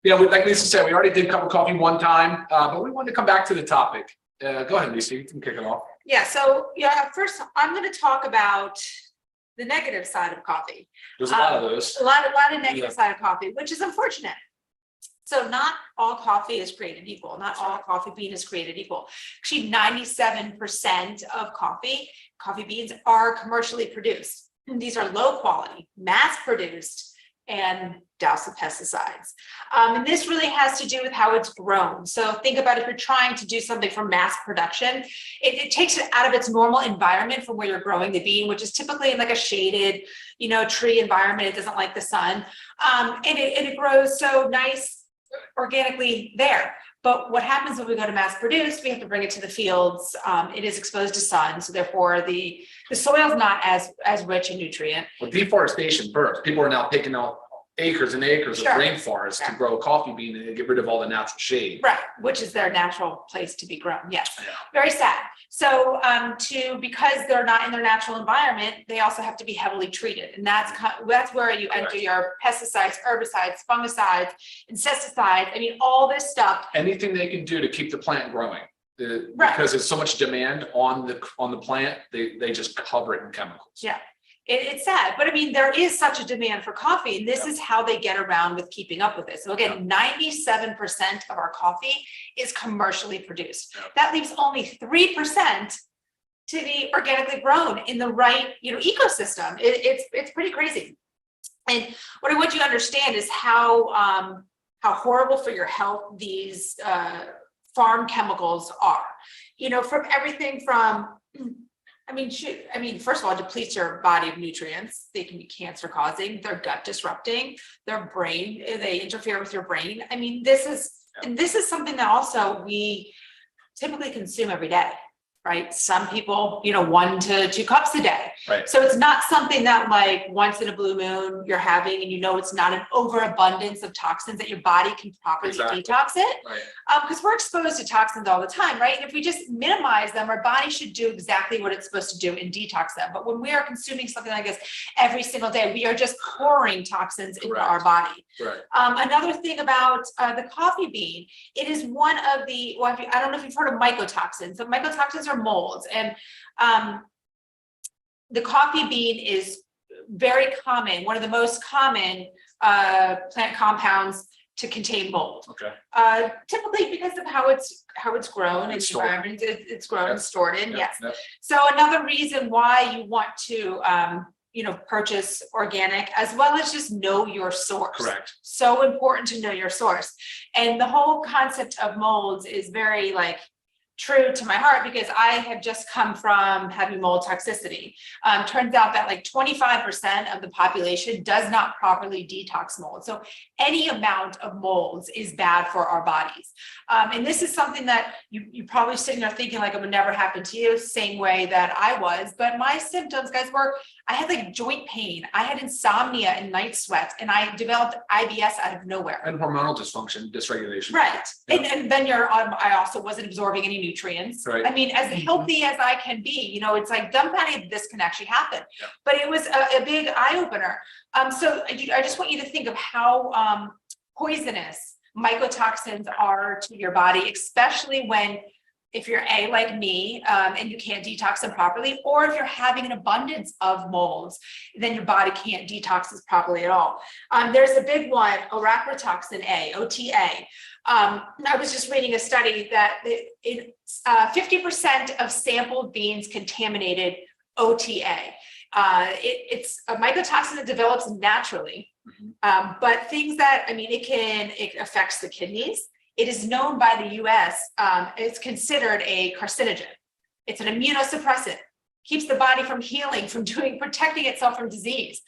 Yeah, like Lisa said, we already did cover coffee one time, but we wanted to come back to the topic. Go ahead, Lisa, you can kick it off. Yeah, so first I'm going to talk about the negative side of coffee. There's a lot of those. A lot of negative side of coffee, which is unfortunate. So not all coffee is created equal. Not all coffee bean is created equal. Actually, 97% of coffee beans are commercially produced. And these are low quality, mass produced, and doused with pesticides. And this really has to do with how it's grown. So think about if you're trying to do something for mass production, it takes it out of its normal environment from where you're growing the bean, which is typically in like a shaded, tree environment. It doesn't like the sun. And it grows so nice organically there. But what happens when we go to mass produce, we have to bring it to the fields. It is exposed to sun. So therefore the soil is not as rich in nutrient. Well, deforestation first. People are now picking out acres and acres of rainforest to grow a coffee bean and get rid of all the natural shade. Right, which is their natural place to be grown. Yes, very sad. So because they're not in their natural environment, they also have to be heavily treated. And that's where you enter your pesticides, herbicides, fungicides, insecticides. I mean, all this stuff. Anything they can do to keep the plant growing. Because there's so much demand on the plant, they just cover it in chemicals. Yeah. It's sad, but I mean, there is such a demand for coffee, and this is how they get around with keeping up with it. So again, 97% of our coffee is commercially produced. That leaves only 3% to be organically grown in the right, ecosystem. It's pretty crazy. And what I want you to understand is how horrible for your health these farm chemicals are. From everything from first of all, it depletes your body of nutrients. They can be cancer causing, they're gut disrupting, their brain, they interfere with your brain. I mean, this is something that also we typically consume every day, right? Some people, 1 to 2 cups a day. Right. So it's not something that like once in a blue moon you're having, and it's not an overabundance of toxins that your body can properly detox it. Right. Because we're exposed to toxins all the time, right? And if we just minimize them, our body should do exactly what it's supposed to do and detox them. But when we are consuming something like this every single day, we are just pouring toxins into our body. Right. Another thing about the coffee bean, it is one of the, I don't know if you've heard of mycotoxins. So mycotoxins are molds, and the coffee bean is very common, one of the most common plant compounds to contain mold. Okay. Typically because of how it's grown in the environment, it's grown and stored in. Yes. So another reason why you want to purchase organic, as well as just know your source. Correct. So important to know your source. And the whole concept of molds is very true to my heart, because I have just come from having mold toxicity. Turns out that 25% of the population does not properly detox mold. So any amount of molds is bad for our bodies. And this is something that you probably sitting there thinking it would never happen to you, same way that I was. But my symptoms, guys, were I had joint pain, I had insomnia and night sweats, and I developed IBS out of nowhere. And hormonal dysregulation. Right. Yeah. And then I also wasn't absorbing any nutrients. Right. I mean, as healthy as I can be, it's dumbfounding this can actually happen. Yeah. But it was a big eye opener. So I just want you to think of how poisonous mycotoxins are to your body, especially if you're like me, and you can't detox them properly, or if you're having an abundance of molds, then your body can't detox this properly at all. There's a big one, Oracrotoxin A, OTA. I was just reading a study that 50% of sampled beans contaminated OTA. It's a mycotoxin that develops naturally, but things that, it affects the kidneys. It is known by the US, it's considered a carcinogen. It's an immunosuppressant, keeps the body from healing, protecting itself from disease.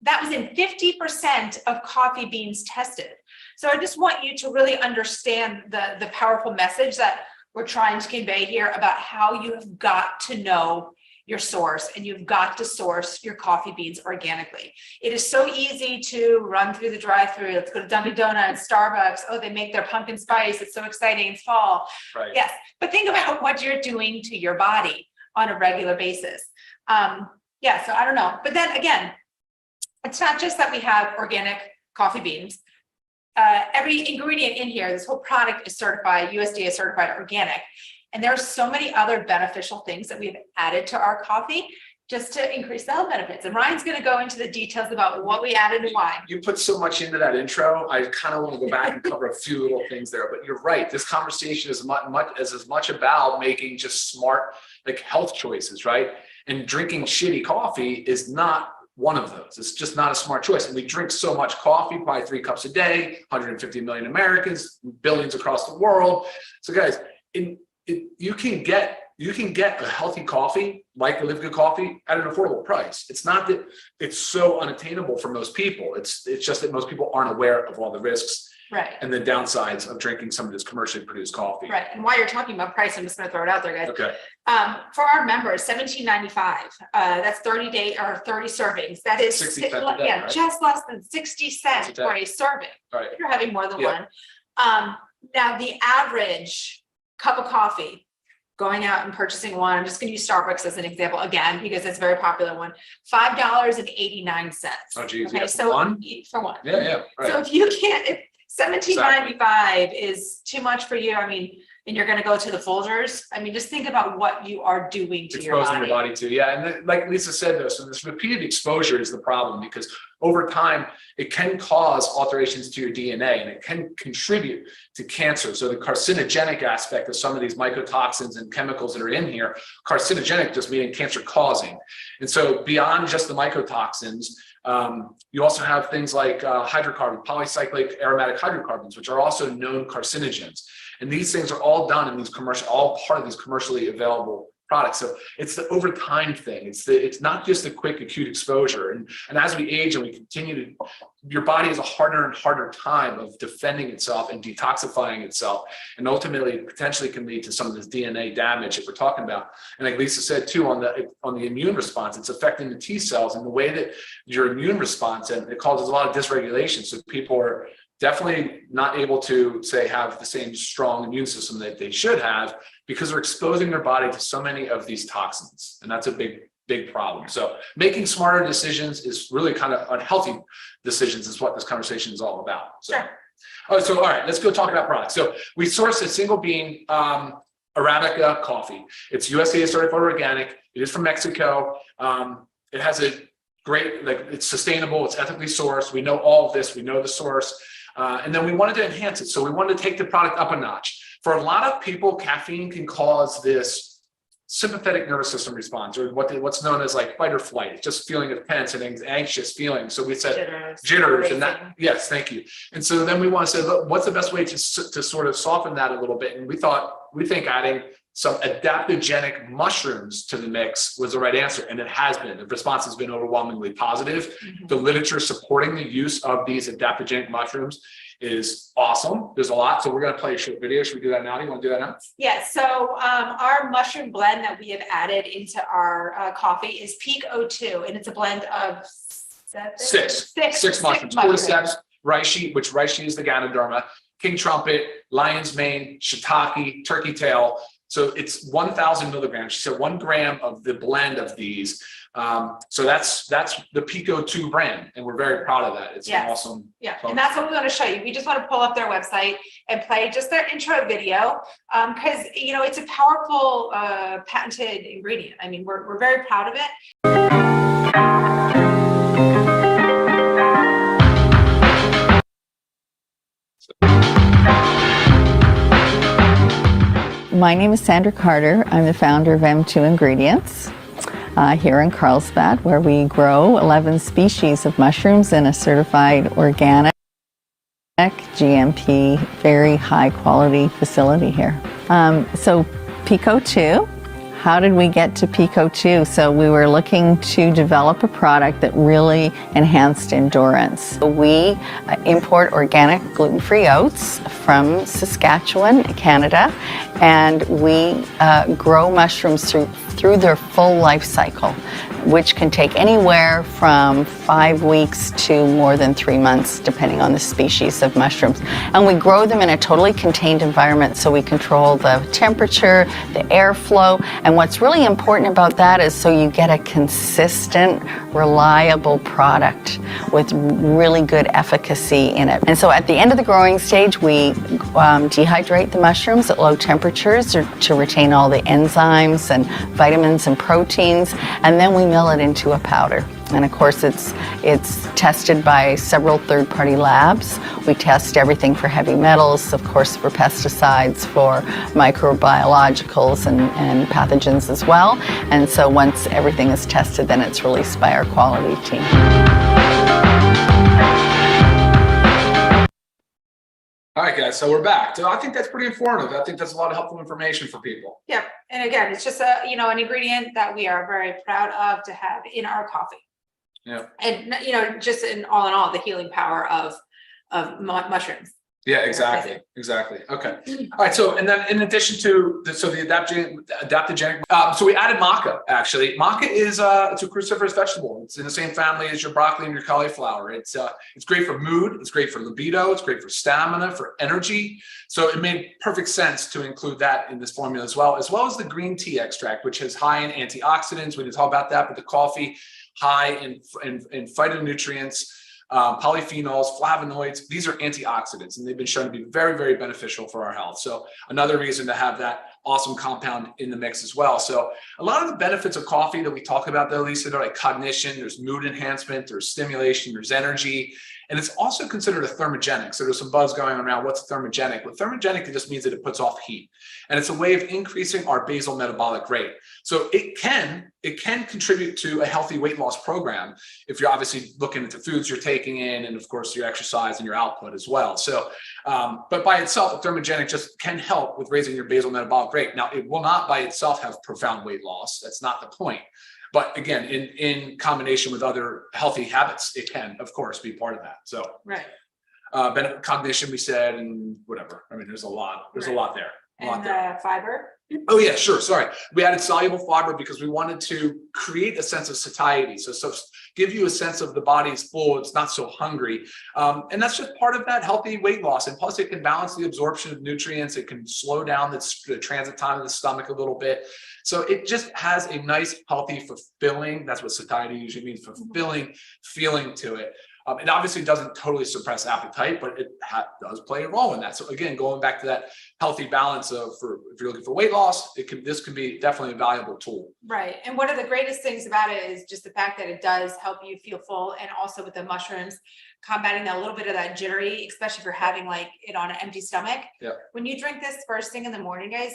That was in 50% of coffee beans tested. So I just want you to really understand the powerful message that we're trying to convey here about how you have got to know your source, and you've got to source your coffee beans organically. It is so easy to run through the drive-through. Let's go to Dunkin' Donuts, Starbucks. Oh, they make their pumpkin spice. It's so exciting. It's fall. Right. Yes, but think about what you're doing to your body on a regular basis. So I don't know. But then again, it's not just that we have organic coffee beans. every ingredient in here, this whole product is certified, USDA certified organic. And there are so many other beneficial things that we've added to our coffee just to increase the health benefits. And Ryan's going to go into the details about what we added and why. You put so much into that intro. I kind of want to go back and cover a few little things there, but you're right. This conversation is as much about making just smart, like health choices, right? And drinking shitty coffee is not one of those. It's just not a smart choice. And we drink so much coffee, probably 3 cups a day, 150 million Americans, billions across the world. So guys, you can get a healthy coffee like the LiveGood coffee at an affordable price. It's not that it's so unattainable for most people. It's just that most people aren't aware of all the risks and the downsides of drinking some of this commercially produced coffee. Right. And while you're talking about price, I'm just going to throw it out there, guys. Okay. For our members, $17.95. That's 30 servings. That is 60 cents a day, yeah, right? Just less than 60 cents for a serving. Right. If you're having more than one. Now the average cup of coffee, going out and purchasing one, I'm just going to use Starbucks as an example again, because it's a very popular one, $5.89. Oh, geez. Okay, Yeah, so for one. Yeah. Right. So if you can't, if $17.95 is too much for you, I mean, and you're going to go to the Folgers, I mean, just think about what you are doing to your Exposing body. your body to, yeah. And then, like Lisa said, though, so this repeated exposure is the problem, because over time it can cause alterations to your DNA and it can contribute to cancer. So the carcinogenic aspect of some of these mycotoxins and chemicals that are in here, carcinogenic just meaning cancer causing. And so beyond just the mycotoxins, you also have things like hydrocarbon, polycyclic aromatic hydrocarbons, which are also known carcinogens. And these things are all done in these all part of these commercially available products. So it's the over time thing. It's not just a quick acute exposure. And as we age and we continue your body has a harder and harder time of defending itself and detoxifying itself. And ultimately it potentially can lead to some of this DNA damage that we're talking about. And like Lisa said too, on the immune response, it's affecting the T cells and the way that your immune response, and it causes a lot of dysregulation. So people are definitely not able to have the same strong immune system that they should have, because they're exposing their body to so many of these toxins. And that's a big problem. So making smarter decisions is really kind of unhealthy decisions is what this conversation is all about. So, Sure. All right, let's go talk about products. So we source a single bean Arabica coffee. It's USDA certified organic. It is from Mexico. It has a great, it's sustainable. It's ethically sourced. We know all of this. We know the source. And then we wanted to enhance it. So we wanted to take the product up a notch. For a lot of people, caffeine can cause this sympathetic nervous system response, or what's known as like fight or flight, just feeling of tense and anxious feeling. So we said jitters and that. Yes, thank you. And so then we want to say, look, what's the best way to sort of soften that a little bit? And we think adding some adaptogenic mushrooms to the mix was the right answer. And it has been. The response has been overwhelmingly positive. Mm-hmm. The literature supporting the use of these adaptogenic mushrooms is awesome. There's a lot. So we're going to play a short video. Should we do that now? Do you want to do that now? Yeah. So our mushroom blend that we have added into our coffee is Peak O2. And it's a blend of six mushrooms. Cordyceps, reishi, which reishi is the Ganoderma, king trumpet, lion's mane, shiitake, turkey tail. So it's 1,000 milligrams. She said 1 gram of the blend of these. So that's the Pico 2 brand, and we're very proud of that. It's awesome. Yeah, and that's what we want to show you. We just want to pull up their website and play just their intro video, because it's a powerful patented ingredient. I mean, we're very proud of it. My name is Sandra Carter. I'm the founder of M2 Ingredients here in Carlsbad, where we grow 11 species of mushrooms in a certified organic, GMP, very high quality facility here. So Pico 2. How did we get to Pico 2? So we were looking to develop a product that really enhanced endurance. We import organic gluten-free oats from Saskatchewan, Canada, and we grow mushrooms through their full life cycle. which can take anywhere from 5 weeks to more than 3 months, depending on the species of mushrooms. And we grow them in a totally contained environment, so we control the temperature, the airflow, and what's really important about that is so you get a consistent, reliable product with really good efficacy in it. And so at the end of the growing stage, we dehydrate the mushrooms at low temperatures to retain all the enzymes and vitamins and proteins, and then we mill it into a powder. And of course, it's tested by several third-party labs. We test everything for heavy metals, of course, for pesticides, for microbiologicals and pathogens as well. And so once everything is tested, then it's released by our quality team. All right, guys, so we're back. So I think that's pretty informative. I think that's a lot of helpful information for people. Yep. And again, it's just a, an ingredient that we are very proud of to have in our coffee. Yeah. And, just in all, the healing power of mushrooms. Yeah, exactly. Exactly. Okay. All right. So, and then in addition to the adaptogenic, so we added maca, actually. Maca is, it's a cruciferous vegetable. It's in the same family as your broccoli and your cauliflower. It's great for mood. It's great for libido. It's great for stamina, for energy. So it made perfect sense to include that in this formula as well as the green tea extract, which is high in antioxidants. We didn't talk about that, but the coffee, high in phytonutrients, polyphenols, flavonoids. These are antioxidants, and they've been shown to be very, very beneficial for our health. So another reason to have that awesome compound in the mix as well. So a lot of the benefits of coffee that we talk about, though, Lisa, they're like cognition, there's mood enhancement, there's stimulation, there's energy. And it's also considered a thermogenic. So there's some buzz going around, what's thermogenic? Well, thermogenic, it just means that it puts off heat. And it's a way of increasing our basal metabolic rate. So it can contribute to a healthy weight loss program if you're obviously looking at the foods you're taking in, and of course your exercise and your output as well. So, but by itself, thermogenic just can help with raising your basal metabolic rate. Now, it will not by itself have profound weight loss. That's not the point. But again, in combination with other healthy habits, it can, of course, be part of that. So, right. Benefit cognition, we said, and whatever. I mean, there's a lot. There's a lot there. And fiber. Oh yeah, sure. Sorry, we added soluble fiber because we wanted to create a sense of satiety. So give you a sense of the body is full, it's not so hungry, and that's just part of that healthy weight loss. And plus, it can balance the absorption of nutrients. It can slow down the transit time of the stomach a little bit. So it just has a nice, healthy, fulfilling. That's what satiety usually means. Fulfilling feeling to it. It obviously doesn't totally suppress appetite, but it does play a role in that. So again, going back to that healthy balance of, if you're looking for weight loss, this can be definitely a valuable tool. Right. And one of the greatest things about it is just the fact that it does help you feel full, and also with the mushrooms, combating that little bit of that jittery, especially if you're having it on an empty stomach. Yeah. When you drink this first thing in the morning, guys,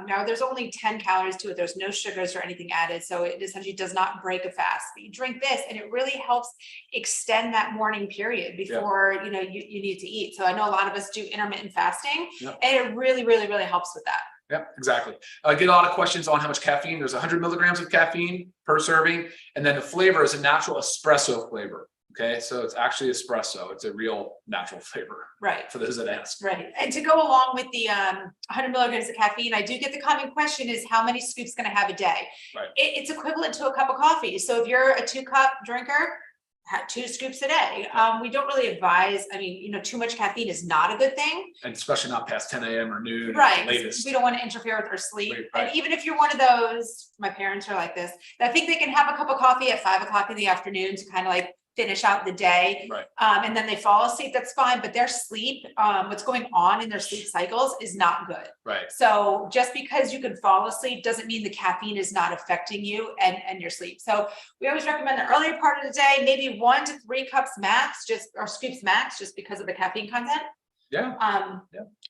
now there's only 10 calories to it. There's no sugars or anything added. So it essentially does not break a fast. But you drink this and it really helps extend that morning period before, you need to eat. So I know a lot of us do intermittent fasting, and it really, really, really helps with that. Yeah, exactly. I get a lot of questions on how much caffeine. There's 100 milligrams of caffeine per serving. And then the flavor is a natural espresso flavor. Okay, so it's actually espresso. It's a real natural flavor. Right. For those that ask. Right. And to go along with the 100 milligrams of caffeine, I do get the common question is how many scoops can I have a day? Right. It's equivalent to a cup of coffee. So if you're a 2-cup drinker, have 2 scoops a day. We don't really advise. I mean, too much caffeine is not a good thing. And especially not past 10 a.m. or noon. Right. Latest. We don't want to interfere with our sleep. Right. And even if you're one of those, my parents are like this, I think they can have a cup of coffee at 5 o'clock in the afternoon to kind of finish out the day. Right. And then they fall asleep, that's fine. But their sleep, what's going on in their sleep cycles is not good. Right. So just because you can fall asleep doesn't mean the caffeine is not affecting you and your sleep. So we always recommend the earlier part of the day, maybe 1 to 3 cups max, or scoops max, just because of the caffeine content. Yeah.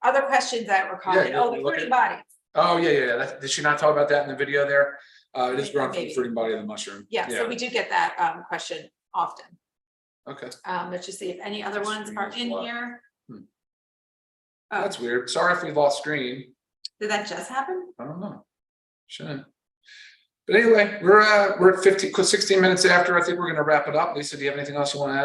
Other questions that were common. The fruiting bodies. Oh yeah. Did she not talk about that in the video there? It is grown from the Maybe. fruiting body of the mushroom. Yeah. So we do get that question often. Okay. Let's just see if any other ones are in here. Oh. That's weird. Sorry if we lost screen. Did that just happen? I don't know. Shouldn't. But anyway, we're at 16 minutes after. I think we're going to wrap it up. Lisa, do you have anything else you want to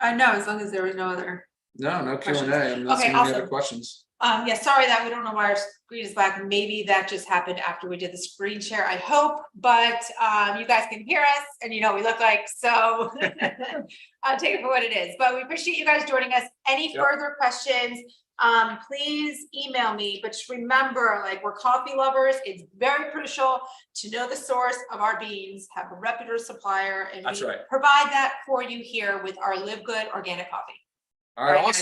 add? No, as long as there was no other. No Q&A. I'm not Okay, seeing awesome. any other questions. Yeah, sorry that we don't know why our screen is black. Maybe that just happened after we did the screen share, I hope, but you guys can hear us and you know what we look like, so I'll take it for what it is. But we appreciate you guys joining us. Any further questions, please email me, but just remember, like, we're coffee lovers. It's very crucial to know the source of our beans, have a reputable supplier, and we provide that for you here with our LiveGood organic coffee. All right, awesome.